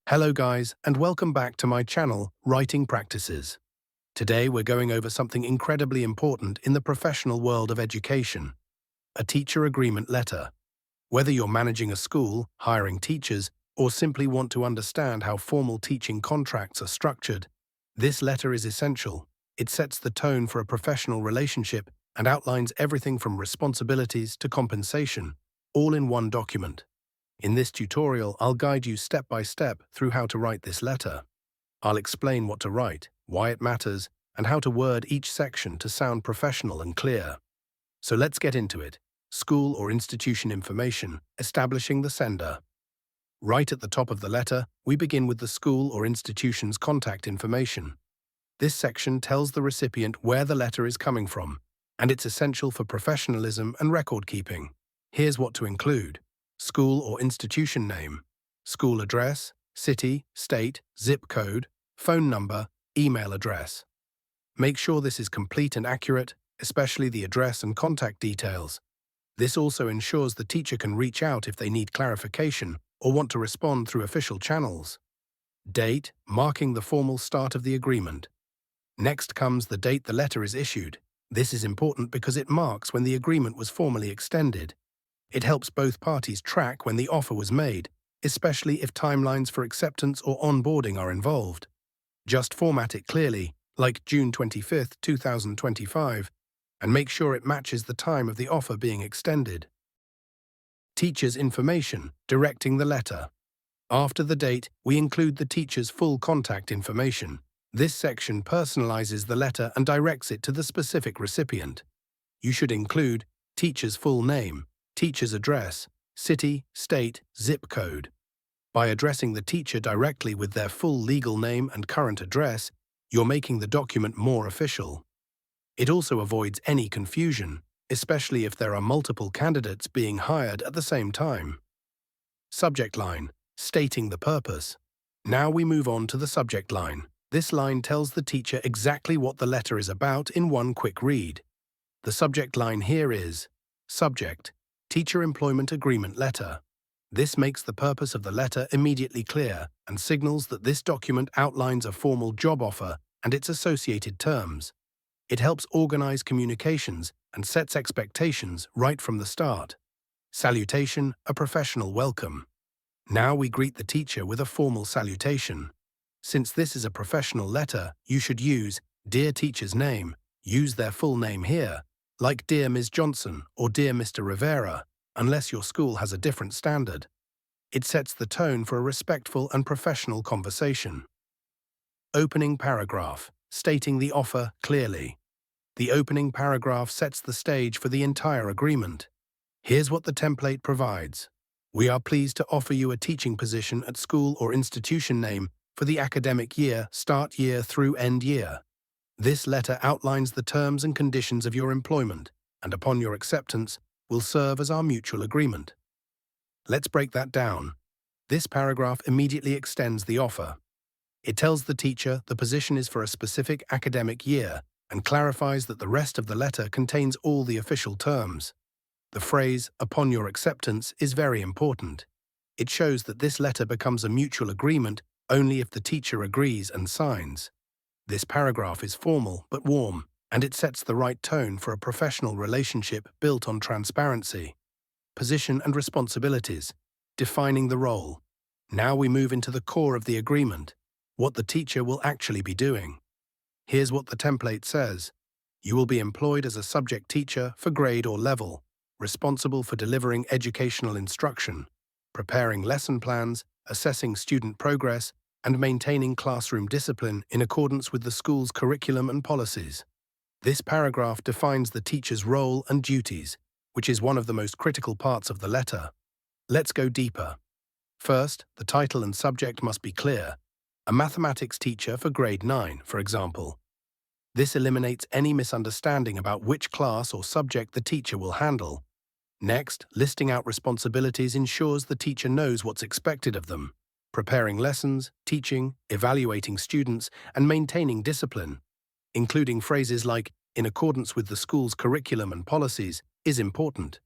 Hello guys, and welcome back to my channel, Writing Practices. Today we're going over something incredibly important in the professional world of education, a teacher agreement letter. Whether you're managing a school, hiring teachers, or simply want to understand how formal teaching contracts are structured, this letter is essential. It sets the tone for a professional relationship and outlines everything from responsibilities to compensation, all in one document. In this tutorial, I'll guide you step by step through how to write this letter. I'll explain what to write, why it matters, and how to word each section to sound professional and clear. So let's get into it. School or institution information, establishing the sender. Right at the top of the letter, we begin with the school or institution's contact information. This section tells the recipient where the letter is coming from, and it's essential for professionalism and record keeping. Here's what to include. School or institution name, school address, city, state, zip code, phone number, email address. Make sure this is complete and accurate, especially the address and contact details. This also ensures the teacher can reach out if they need clarification or want to respond through official channels. Date, marking the formal start of the agreement. Next comes the date the letter is issued. This is important because it marks when the agreement was formally extended. It helps both parties track when the offer was made, especially if timelines for acceptance or onboarding are involved. Just format it clearly, like June 25, 2025, and make sure it matches the time of the offer being extended. Teacher's information, directing the letter. After the date, we include the teacher's full contact information. This section personalizes the letter and directs it to the specific recipient. You should include teacher's full name, teacher's address, city, state, zip code. By addressing the teacher directly with their full legal name and current address, you're making the document more official. It also avoids any confusion, especially if there are multiple candidates being hired at the same time. Subject line, stating the purpose. Now we move on to the subject line. This line tells the teacher exactly what the letter is about in one quick read. The subject line here is subject, Teacher Employment Agreement Letter. This makes the purpose of the letter immediately clear and signals that this document outlines a formal job offer and its associated terms. It helps organize communications and sets expectations right from the start. Salutation, a professional welcome. Now we greet the teacher with a formal salutation. Since this is a professional letter, you should use Dear Teacher's name. Use their full name here, like Dear Ms. Johnson or Dear Mr. Rivera, unless your school has a different standard. It sets the tone for a respectful and professional conversation. Opening paragraph, stating the offer clearly. The opening paragraph sets the stage for the entire agreement. Here's what the template provides. We are pleased to offer you a teaching position at school or institution name for the academic year, start year through end year. This letter outlines the terms and conditions of your employment, and upon your acceptance, will serve as our mutual agreement. Let's break that down. This paragraph immediately extends the offer. It tells the teacher the position is for a specific academic year and clarifies that the rest of the letter contains all the official terms. The phrase, upon your acceptance, is very important. It shows that this letter becomes a mutual agreement only if the teacher agrees and signs. This paragraph is formal but warm, and it sets the right tone for a professional relationship built on transparency. Position and responsibilities, defining the role. Now we move into the core of the agreement, what the teacher will actually be doing. Here's what the template says. You will be employed as a subject teacher for grade or level, responsible for delivering educational instruction, preparing lesson plans, assessing student progress, and maintaining classroom discipline in accordance with the school's curriculum and policies. This paragraph defines the teacher's role and duties, which is one of the most critical parts of the letter. Let's go deeper. First, the title and subject must be clear. A mathematics teacher for grade 9, for example. This eliminates any misunderstanding about which class or subject the teacher will handle. Next, listing out responsibilities ensures the teacher knows what's expected of them. Preparing lessons, teaching, evaluating students, and maintaining discipline, including phrases like, in accordance with the school's curriculum and policies, is important.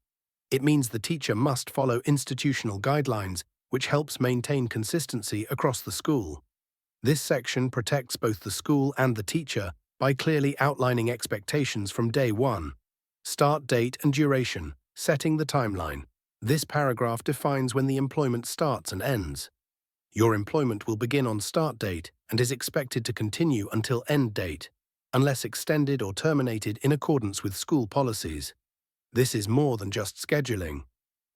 It means the teacher must follow institutional guidelines which helps maintain consistency across the school. This section protects both the school and the teacher by clearly outlining expectations from day one. Start date and duration, setting the timeline. This paragraph defines when the employment starts and ends. Your employment will begin on start date and is expected to continue until end date, unless extended or terminated in accordance with school policies. This is more than just scheduling.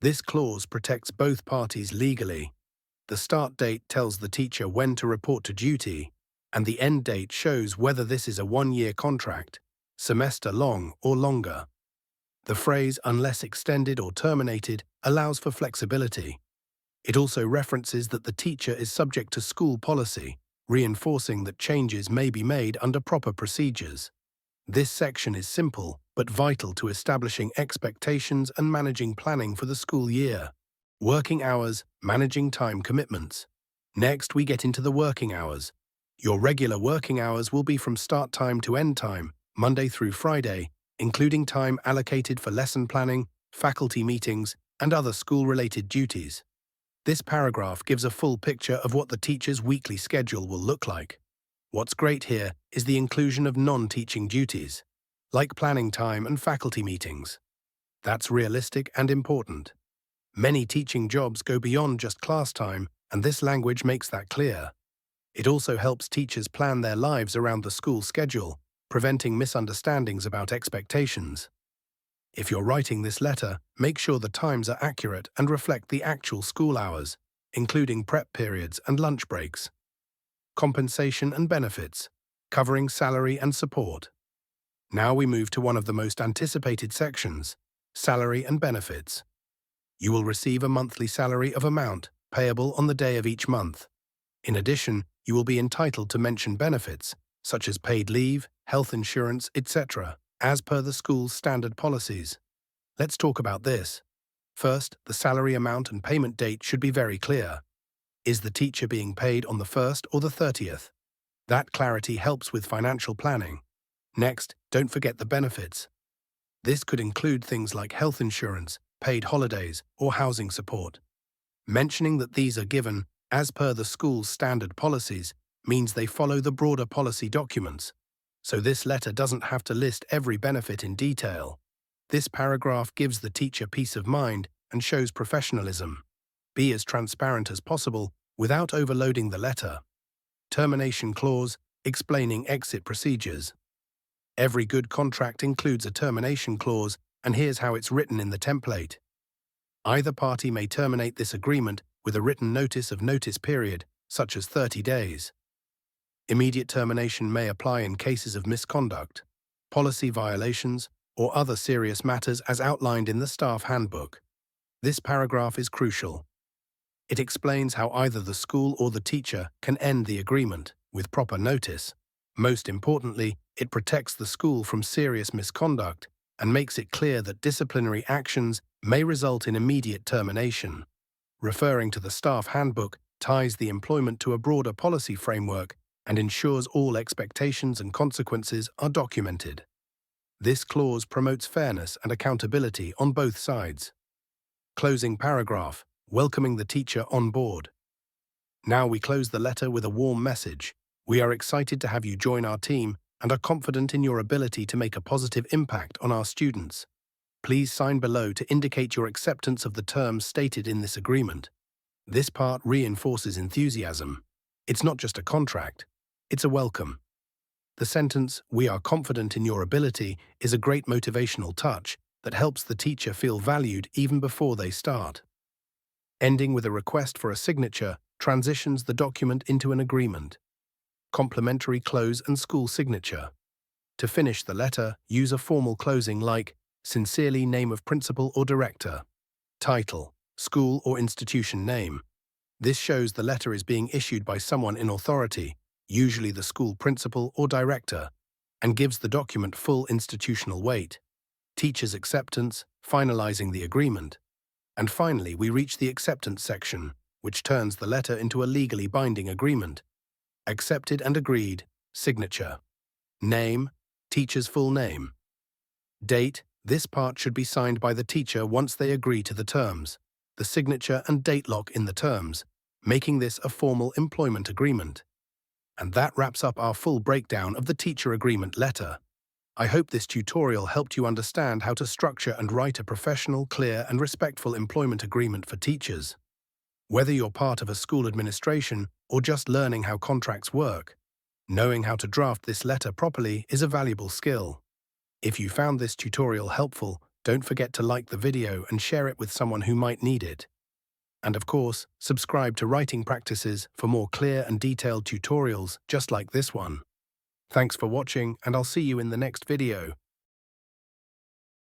This clause protects both parties legally. The start date tells the teacher when to report to duty, and the end date shows whether this is a one-year contract, semester-long or longer. The phrase "unless extended or terminated" allows for flexibility. It also references that the teacher is subject to school policy, reinforcing that changes may be made under proper procedures. This section is simple but vital to establishing expectations and managing planning for the school year. Working hours, managing time commitments. Next, we get into the working hours. Your regular working hours will be from start time to end time, Monday through Friday, including time allocated for lesson planning, faculty meetings, and other school-related duties. This paragraph gives a full picture of what the teacher's weekly schedule will look like. What's great here is the inclusion of non-teaching duties, like planning time and faculty meetings. That's realistic and important. Many teaching jobs go beyond just class time, and this language makes that clear. It also helps teachers plan their lives around the school schedule, preventing misunderstandings about expectations. If you're writing this letter, make sure the times are accurate and reflect the actual school hours, including prep periods and lunch breaks. Compensation and benefits, covering salary and support. Now we move to one of the most anticipated sections, salary and benefits. You will receive a monthly salary of amount, payable on the day of each month. In addition, you will be entitled to mention benefits, such as paid leave, health insurance, etc., as per the school's standard policies. Let's talk about this. First, the salary amount and payment date should be very clear. Is the teacher being paid on the 1st or the 30th? That clarity helps with financial planning. Next, don't forget the benefits. This could include things like health insurance, paid holidays, or housing support. Mentioning that these are given, as per the school's standard policies, means they follow the broader policy documents. So this letter doesn't have to list every benefit in detail. This paragraph gives the teacher peace of mind and shows professionalism. Be as transparent as possible without overloading the letter. Termination clause, explaining exit procedures. Every good contract includes a termination clause, and here's how it's written in the template. Either party may terminate this agreement with a written notice of notice period, such as 30 days. Immediate termination may apply in cases of misconduct, policy violations, or other serious matters as outlined in the staff handbook. This paragraph is crucial. It explains how either the school or the teacher can end the agreement with proper notice. Most importantly, it protects the school from serious misconduct and makes it clear that disciplinary actions may result in immediate termination. Referring to the staff handbook ties the employment to a broader policy framework and ensures all expectations and consequences are documented. This clause promotes fairness and accountability on both sides. Closing paragraph, welcoming the teacher on board. Now we close the letter with a warm message. We are excited to have you join our team and are confident in your ability to make a positive impact on our students. Please sign below to indicate your acceptance of the terms stated in this agreement. This part reinforces enthusiasm. It's not just a contract, it's a welcome. The sentence, "We are confident in your ability," is a great motivational touch that helps the teacher feel valued even before they start. Ending with a request for a signature transitions the document into an agreement. Complimentary close and school signature. To finish the letter, use a formal closing like, "Sincerely, name of principal or director." Title, school or institution name. This shows the letter is being issued by someone in authority, usually the school principal or director, and gives the document full institutional weight. Teacher's acceptance, finalizing the agreement. And finally, we reach the acceptance section, which turns the letter into a legally binding agreement. Accepted and agreed, signature. Name, teacher's full name. Date, this part should be signed by the teacher once they agree to the terms. the signature and date lock in the terms, making this a formal employment agreement. And that wraps up our full breakdown of the teacher agreement letter. I hope this tutorial helped you understand how to structure and write a professional, clear, and respectful employment agreement for teachers. Whether you're part of a school administration or just learning how contracts work, knowing how to draft this letter properly is a valuable skill. If you found this tutorial helpful, don't forget to like the video and share it with someone who might need it. And of course, subscribe to Writing Practices for more clear and detailed tutorials just like this one. Thanks for watching, and I'll see you in the next video.